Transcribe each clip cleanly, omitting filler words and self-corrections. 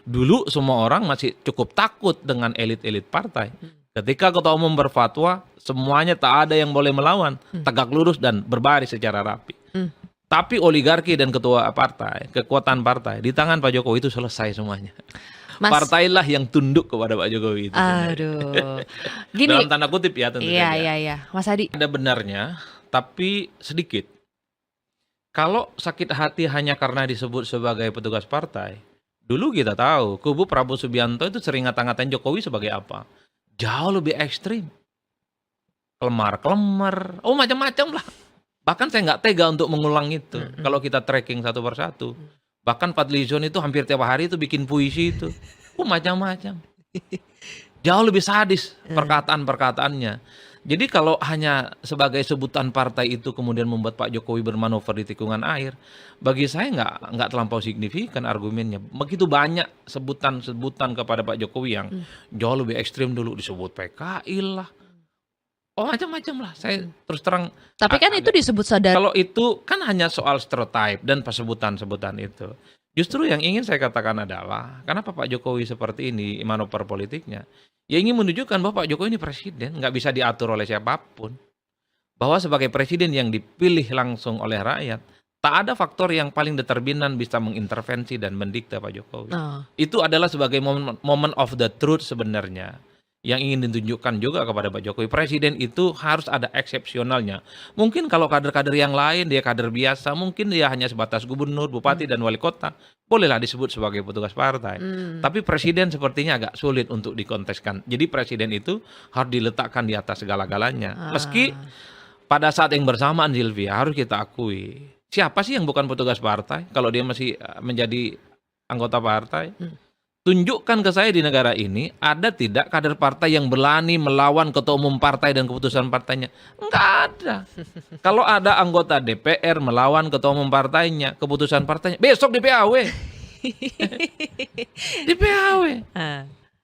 Dulu semua orang masih cukup takut dengan elit-elit partai. Ketika ketua umum berfatwa, semuanya tak ada yang boleh melawan, tegak lurus dan berbaris secara rapi. Hmm. Tapi oligarki dan ketua partai, kekuatan partai di tangan Pak Jokowi itu selesai semuanya. Mas, Partailah yang tunduk kepada Pak Jokowi itu sebenarnya. aduh, gini, Dalam tanda kutip ya tentu iya, saja. iya, iya, Mas Hadi. Ada benarnya, tapi sedikit. Kalau sakit hati hanya karena disebut sebagai petugas partai, dulu kita tahu kubu Prabowo Subianto itu sering ngata-ngatain Jokowi sebagai apa? Jauh lebih ekstrim. Kelemar-kelemar, oh macam-macam lah. Bahkan saya nggak tega untuk mengulang itu. Kalau kita tracking satu persatu. Bahkan Fadlizon itu hampir tiap hari itu bikin puisi itu. Oh macam-macam. Jauh lebih sadis perkataan-perkataannya. Jadi kalau hanya sebagai sebutan partai itu kemudian membuat Pak Jokowi bermanuver di tikungan air, bagi saya nggak terlampau signifikan argumennya. Begitu banyak sebutan-sebutan kepada Pak Jokowi yang jauh lebih ekstrim dulu, disebut PKI lah. Oh macam-macam lah. Saya terus terang. Tapi kan itu disebut sadar. Kalau itu kan hanya soal stereotype dan sebutan-sebutan itu. Justru yang ingin saya katakan adalah, kenapa Pak Jokowi seperti ini manuver politiknya? Ya ingin menunjukkan bahwa Pak Jokowi ini presiden, nggak bisa diatur oleh siapapun. Bahwa sebagai presiden yang dipilih langsung oleh rakyat, tak ada faktor yang paling determinan bisa mengintervensi dan mendikte Pak Jokowi. Itu adalah sebagai moment of the truth sebenarnya. Yang ingin ditunjukkan juga kepada Pak Jokowi, presiden itu harus ada eksepsionalnya. Mungkin kalau kader-kader yang lain, dia kader biasa, mungkin dia hanya sebatas gubernur, bupati, dan wali kota, bolehlah disebut sebagai petugas partai. Tapi presiden sepertinya agak sulit untuk dikonteskan. Jadi presiden itu harus diletakkan di atas segala-galanya. Meski pada saat yang bersamaan, Silvia, harus kita akui, siapa sih yang bukan petugas partai kalau dia masih menjadi anggota partai? Tunjukkan ke saya di negara ini, ada tidak kader partai yang berani melawan ketua umum partai dan keputusan partainya? Enggak ada. Kalau ada anggota DPR melawan ketua umum partainya, keputusan partainya, besok di PAW. Di PAW.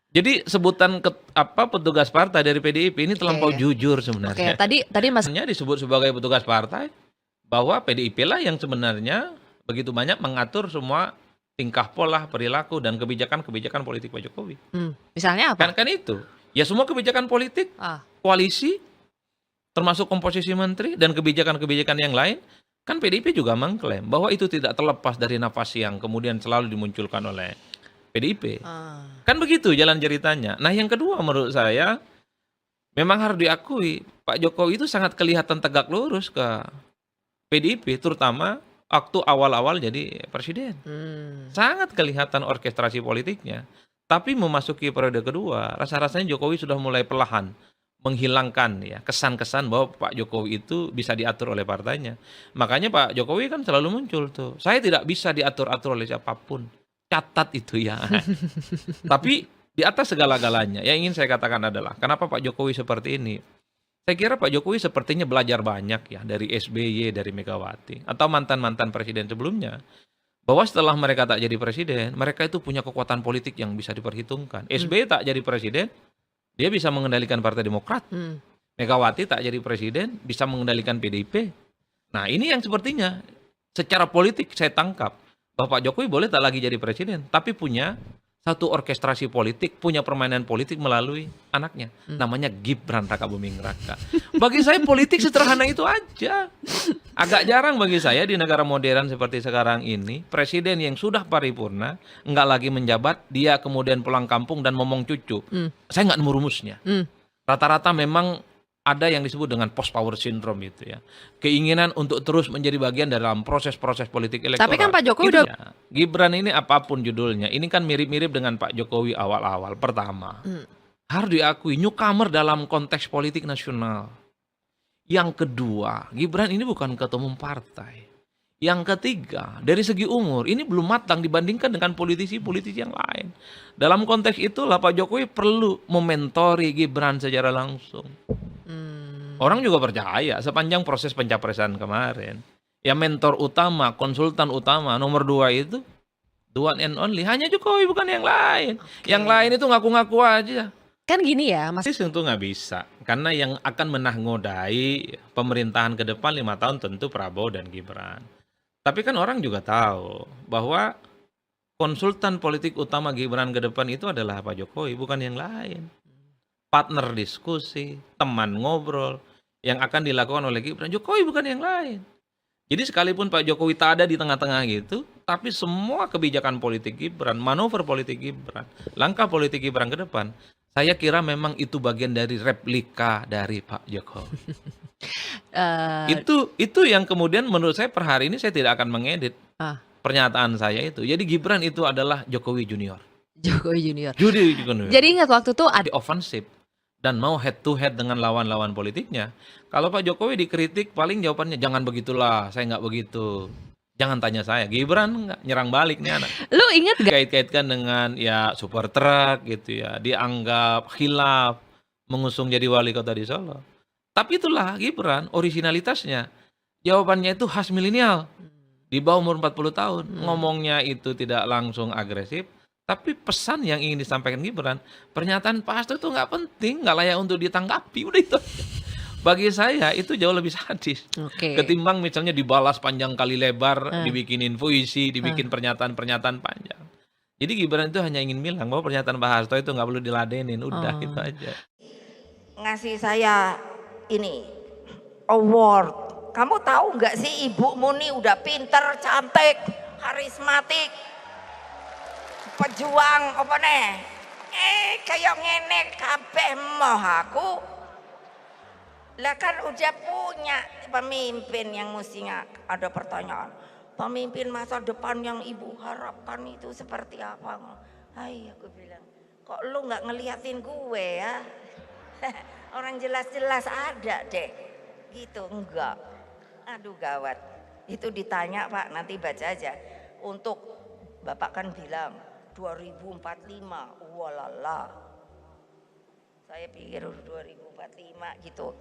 Jadi sebutan petugas partai dari PDIP ini terlampau jujur sebenarnya. Tadi Mas Disebut sebagai petugas partai, bahwa PDIP lah yang sebenarnya begitu banyak mengatur semua tingkah pola, perilaku, dan kebijakan-kebijakan politik Pak Jokowi. Misalnya apa? Kan itu. Ya semua kebijakan politik, koalisi, termasuk komposisi menteri, dan kebijakan-kebijakan yang lain, kan PDIP juga mengklaim bahwa itu tidak terlepas dari nafas yang kemudian selalu dimunculkan oleh PDIP. Kan begitu jalan ceritanya. Nah yang kedua menurut saya, memang harus diakui, Pak Jokowi itu sangat kelihatan tegak lurus ke PDIP, terutama waktu awal-awal jadi presiden. Sangat kelihatan orkestrasi politiknya. Tapi memasuki periode kedua, rasa-rasanya Jokowi sudah mulai perlahan menghilangkan ya kesan-kesan bahwa Pak Jokowi itu bisa diatur oleh partainya. Makanya Pak Jokowi kan selalu muncul tuh, saya tidak bisa diatur-atur oleh siapapun. Catat itu ya. Tapi di atas segala-galanya, yang ingin saya katakan adalah, kenapa Pak Jokowi seperti ini? Saya kira Pak Jokowi sepertinya belajar banyak ya dari SBY, dari Megawati, atau mantan-mantan presiden sebelumnya. Bahwa setelah mereka tak jadi presiden, mereka itu punya kekuatan politik yang bisa diperhitungkan. SBY tak jadi presiden, dia bisa mengendalikan Partai Demokrat. Megawati tak jadi presiden, bisa mengendalikan PDIP. Nah ini yang sepertinya secara politik saya tangkap, bahwa Pak Jokowi boleh tak lagi jadi presiden, tapi punya satu orkestrasi politik, punya permainan politik melalui anaknya. Namanya Gibran Rakabuming Raka. Bagi saya politik sederhana itu aja. Agak jarang bagi saya di negara modern seperti sekarang ini, presiden yang sudah paripurna, nggak lagi menjabat, dia kemudian pulang kampung dan ngomong cucu. Saya nggak nemu rumusnya. Rata-rata memang ada yang disebut dengan post power syndrome itu ya. Keinginan untuk terus menjadi bagian dalam proses-proses politik elektoral. Tapi kan Pak Jokowi udah Gibran ini apapun judulnya, ini kan mirip-mirip dengan Pak Jokowi awal-awal. Pertama, harus diakui newcomer dalam konteks politik nasional. Yang kedua, Gibran ini bukan ketua umum partai. Yang ketiga, dari segi umur, ini belum matang dibandingkan dengan politisi-politisi yang lain. Dalam konteks itulah Pak Jokowi perlu mementori Gibran secara langsung. Orang juga percaya sepanjang proses pencapresan kemarin. Ya mentor utama, konsultan utama, nomor 2 itu, the one and only, hanya Jokowi bukan yang lain. Yang lain itu ngaku-ngaku aja. Kan gini ya Mas. Tentu nggak bisa. Karena yang akan menahkodai pemerintahan ke depan 5 tahun tentu Prabowo dan Gibran. Tapi kan orang juga tahu bahwa konsultan politik utama Gibran ke depan itu adalah Pak Jokowi, bukan yang lain. Partner diskusi, teman ngobrol, yang akan dilakukan oleh Gibran. Jokowi bukan yang lain. Jadi sekalipun Pak Jokowi tak ada di tengah-tengah gitu, tapi semua kebijakan politik Gibran, manuver politik Gibran, langkah politik Gibran ke depan, saya kira memang itu bagian dari replika dari Pak Jokowi. Eh, Itu yang kemudian menurut saya per hari ini saya tidak akan mengedit ah, pernyataan saya itu. Jadi Gibran itu adalah Jokowi Junior. Jokowi Junior. Jokowi Junior. Jadi ingat waktu itu ada Di offensif dan mau head to head dengan lawan-lawan politiknya. Kalau Pak Jokowi dikritik paling jawabannya jangan begitulah, saya nggak begitu. Jangan tanya saya. Gibran nggak nyerang balik nih anak. lu ingat gak? Kait-kaitkan dengan ya super truck gitu ya, dianggap khilaf mengusung jadi wali kota di Solo. Tapi itulah Gibran originalitasnya. Jawabannya itu khas milenial. Di bawah umur 40 tahun. Ngomongnya itu tidak langsung agresif, tapi pesan yang ingin disampaikan Gibran, pernyataan Pak Hasto itu nggak penting, nggak layak untuk ditanggapi, udah itu. Bagi saya itu jauh lebih sadis. Oke. Ketimbang misalnya dibalas panjang kali lebar, dibikinin puisi, dibikin pernyataan-pernyataan panjang. Jadi Gibran itu hanya ingin bilang bahwa pernyataan Pak Hasto itu nggak perlu diladenin, udah itu aja. Ngasih saya ini award. Kamu tahu nggak sih Ibu Muni udah pinter, cantik, karismatik, pejuang apa nih? Kayak ngene kabeh moh aku. Lah kan udah punya pemimpin yang mestinya ada pertanyaan. Pemimpin masa depan yang ibu harapkan itu seperti apa? Hai, aku bilang, kok lu nggak ngeliatin gue ya? Orang jelas-jelas ada deh. Gitu, enggak. Aduh gawat. Itu ditanya Pak, nanti baca aja. Untuk Bapak kan bilang 2045, walala. Saya pikir 2045 gitu.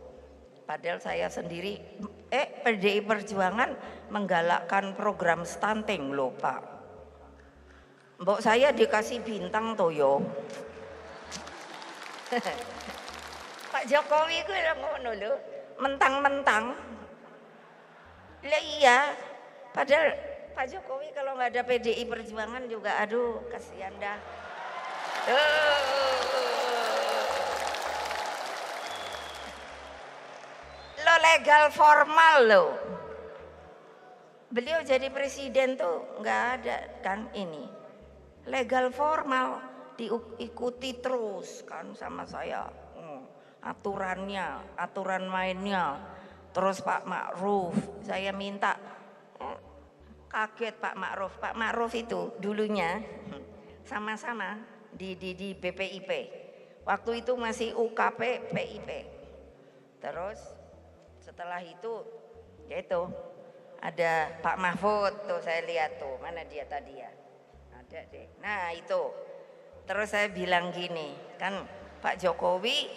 Padahal saya sendiri, PDI Perjuangan menggalakkan program stunting loh Pak. Mbok saya dikasih bintang toyo. Pak Jokowi gue ngono lho, mentang-mentang. Lah iya, padahal Pak Jokowi kalau nggak ada PDI Perjuangan juga, aduh kasihan dah. Lo legal formal lo. Beliau jadi presiden tuh nggak ada kan ini. Legal formal diikuti terus kan sama saya. Aturannya, aturan mainnya. Terus Pak Ma'ruf, saya minta kaget Pak Ma'ruf. Pak Ma'ruf itu dulunya sama-sama di BPIP. Waktu itu masih UKP PIP. Terus setelah itu yaitu ada Pak Mahfud tuh, saya lihat tuh, mana dia tadi ya, ada deh. Nah itu terus saya bilang gini kan, Pak Jokowi,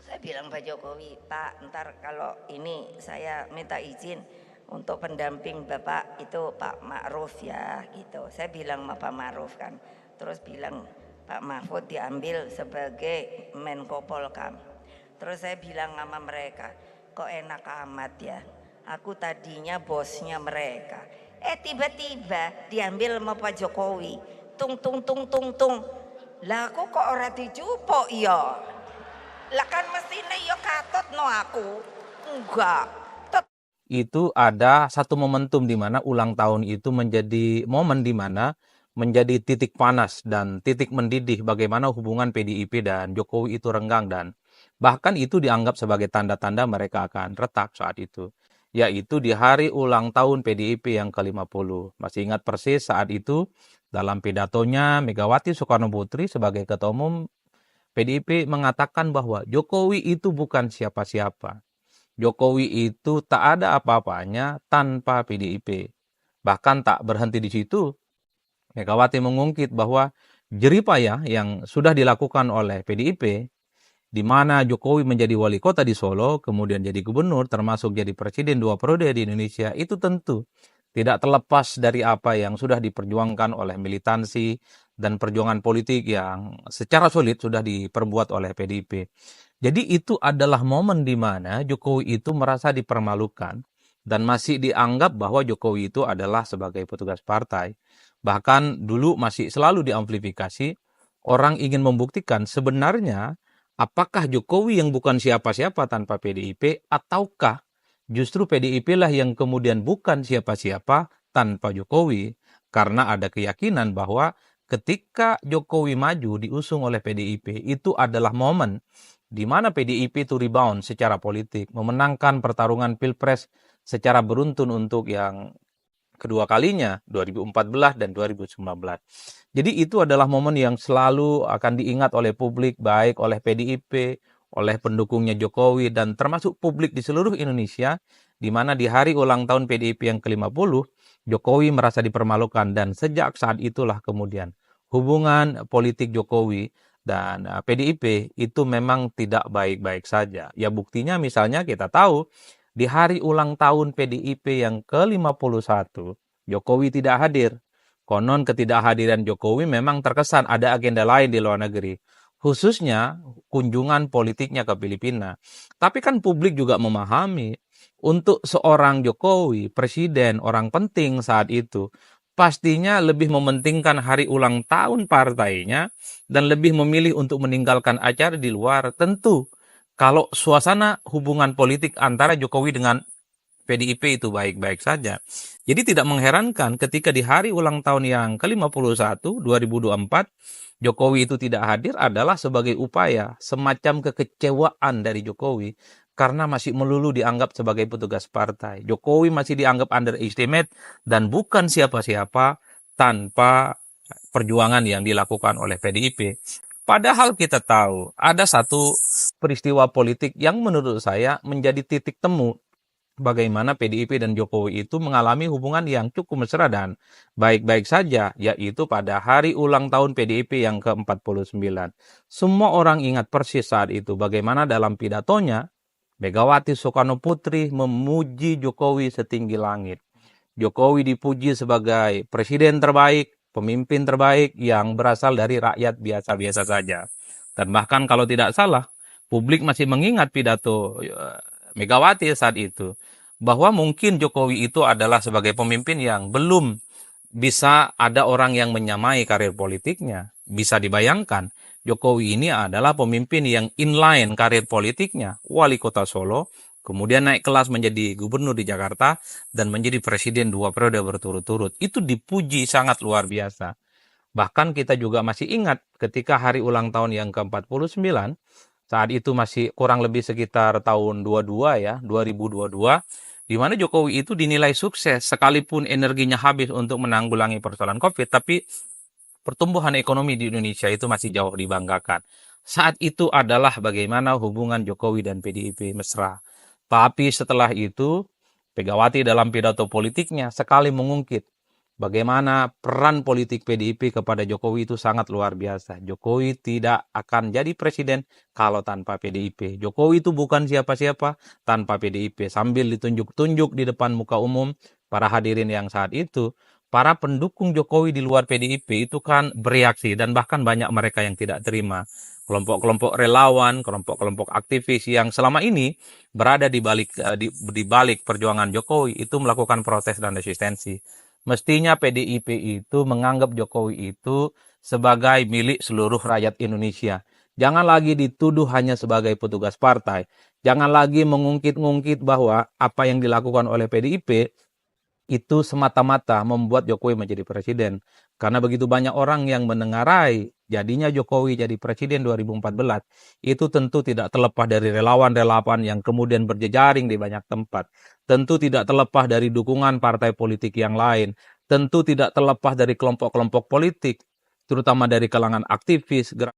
saya bilang Pak Jokowi, Pak ntar kalau ini saya minta izin untuk pendamping Bapak itu Pak Ma'ruf ya gitu. Saya bilang sama Pak Ma'ruf kan, terus bilang Pak Mahfud diambil sebagai Menko Polkam. Terus saya bilang sama mereka, kok enak amat ya, aku tadinya bosnya mereka, tiba-tiba diambil sama Pak Jokowi, tung lah aku kok ora dijupuk ya, lah kan mestine ya katut no aku, enggak. Itu ada satu momentum di mana ulang tahun itu menjadi momen di mana menjadi titik panas dan titik mendidih bagaimana hubungan PDIP dan Jokowi itu renggang, dan bahkan itu dianggap sebagai tanda-tanda mereka akan retak saat itu, yaitu di hari ulang tahun PDIP yang ke-50. Masih ingat persis saat itu dalam pidatonya Megawati Soekarno Putri sebagai Ketua Umum PDIP mengatakan bahwa Jokowi itu bukan siapa-siapa. Jokowi itu tak ada apa-apanya tanpa PDIP. Bahkan tak berhenti di situ, Megawati mengungkit bahwa jeripayah yang sudah dilakukan oleh PDIP, di mana Jokowi menjadi wali kota di Solo, kemudian jadi gubernur, termasuk jadi presiden 2 periode di Indonesia, itu tentu tidak terlepas dari apa yang sudah diperjuangkan oleh militansi dan perjuangan politik yang secara solid sudah diperbuat oleh PDIP. Jadi itu adalah momen di mana Jokowi itu merasa dipermalukan dan masih dianggap bahwa Jokowi itu adalah sebagai petugas partai. Bahkan dulu masih selalu diamplifikasi, orang ingin membuktikan sebenarnya apakah Jokowi yang bukan siapa-siapa tanpa PDIP, ataukah justru PDIP lah yang kemudian bukan siapa-siapa tanpa Jokowi. Karena ada keyakinan bahwa ketika Jokowi maju diusung oleh PDIP, itu adalah momen di mana PDIP itu rebound secara politik, memenangkan pertarungan Pilpres secara beruntun untuk yang kedua kalinya, 2014 dan 2019. Jadi itu adalah momen yang selalu akan diingat oleh publik, baik oleh PDIP, oleh pendukungnya Jokowi, dan termasuk publik di seluruh Indonesia, di mana di hari ulang tahun PDIP yang ke-50, Jokowi merasa dipermalukan, dan sejak saat itulah kemudian hubungan politik Jokowi dan PDIP itu memang tidak baik-baik saja. Ya buktinya misalnya kita tahu, di hari ulang tahun PDIP yang ke-51, Jokowi tidak hadir. Konon ketidakhadiran Jokowi memang terkesan ada agenda lain di luar negeri, khususnya kunjungan politiknya ke Filipina. Tapi kan publik juga memahami, untuk seorang Jokowi, presiden, orang penting saat itu, pastinya lebih mementingkan hari ulang tahun partainya dan lebih memilih untuk meninggalkan acara di luar. Tentu kalau suasana hubungan politik antara Jokowi dengan PDIP itu baik-baik saja. Jadi tidak mengherankan ketika di hari ulang tahun yang ke-51, 2024, Jokowi itu tidak hadir adalah sebagai upaya semacam kekecewaan dari Jokowi karena masih melulu dianggap sebagai petugas partai. Jokowi masih dianggap underestimate dan bukan siapa-siapa tanpa perjuangan yang dilakukan oleh PDIP. Padahal kita tahu ada satu peristiwa politik yang menurut saya menjadi titik temu bagaimana PDIP dan Jokowi itu mengalami hubungan yang cukup mesra dan baik-baik saja, yaitu pada hari ulang tahun PDIP yang ke-49. Semua orang ingat persis saat itu bagaimana dalam pidatonya, Megawati Soekarno Putri memuji Jokowi setinggi langit. Jokowi dipuji sebagai presiden terbaik, pemimpin terbaik yang berasal dari rakyat biasa-biasa saja. Dan bahkan kalau tidak salah, publik masih mengingat pidato Megawati saat itu, bahwa mungkin Jokowi itu adalah sebagai pemimpin yang belum bisa ada orang yang menyamai karir politiknya. Bisa dibayangkan, Jokowi ini adalah pemimpin yang inline karir politiknya, wali kota Solo, kemudian naik kelas menjadi gubernur di Jakarta, dan menjadi presiden 2 periode berturut-turut. Itu dipuji sangat luar biasa. Bahkan kita juga masih ingat ketika hari ulang tahun yang ke-49, saat itu masih kurang lebih sekitar tahun 2022, di mana Jokowi itu dinilai sukses sekalipun energinya habis untuk menanggulangi persoalan COVID, tapi pertumbuhan ekonomi di Indonesia itu masih jauh dibanggakan. Saat itu adalah bagaimana hubungan Jokowi dan PDIP mesra. Tapi setelah itu, Megawati dalam pidato politiknya sekali mengungkit bagaimana peran politik PDIP kepada Jokowi itu sangat luar biasa. Jokowi tidak akan jadi presiden kalau tanpa PDIP. Jokowi itu bukan siapa-siapa tanpa PDIP. Sambil ditunjuk-tunjuk di depan muka umum para hadirin yang saat itu, para pendukung Jokowi di luar PDIP itu kan bereaksi dan bahkan banyak mereka yang tidak terima. Kelompok-kelompok relawan, kelompok-kelompok aktivis yang selama ini berada di balik perjuangan Jokowi itu melakukan protes dan resistensi. Mestinya PDIP itu menganggap Jokowi itu sebagai milik seluruh rakyat Indonesia. Jangan lagi dituduh hanya sebagai petugas partai. Jangan lagi mengungkit-ungkit bahwa apa yang dilakukan oleh PDIP itu semata-mata membuat Jokowi menjadi presiden. Karena begitu banyak orang yang menengarai jadinya Jokowi jadi presiden 2014, itu tentu tidak terlepas dari relawan-relawan yang kemudian berjejaring di banyak tempat. Tentu tidak terlepas dari dukungan partai politik yang lain. Tentu tidak terlepas dari kelompok-kelompok politik, terutama dari kalangan aktivis,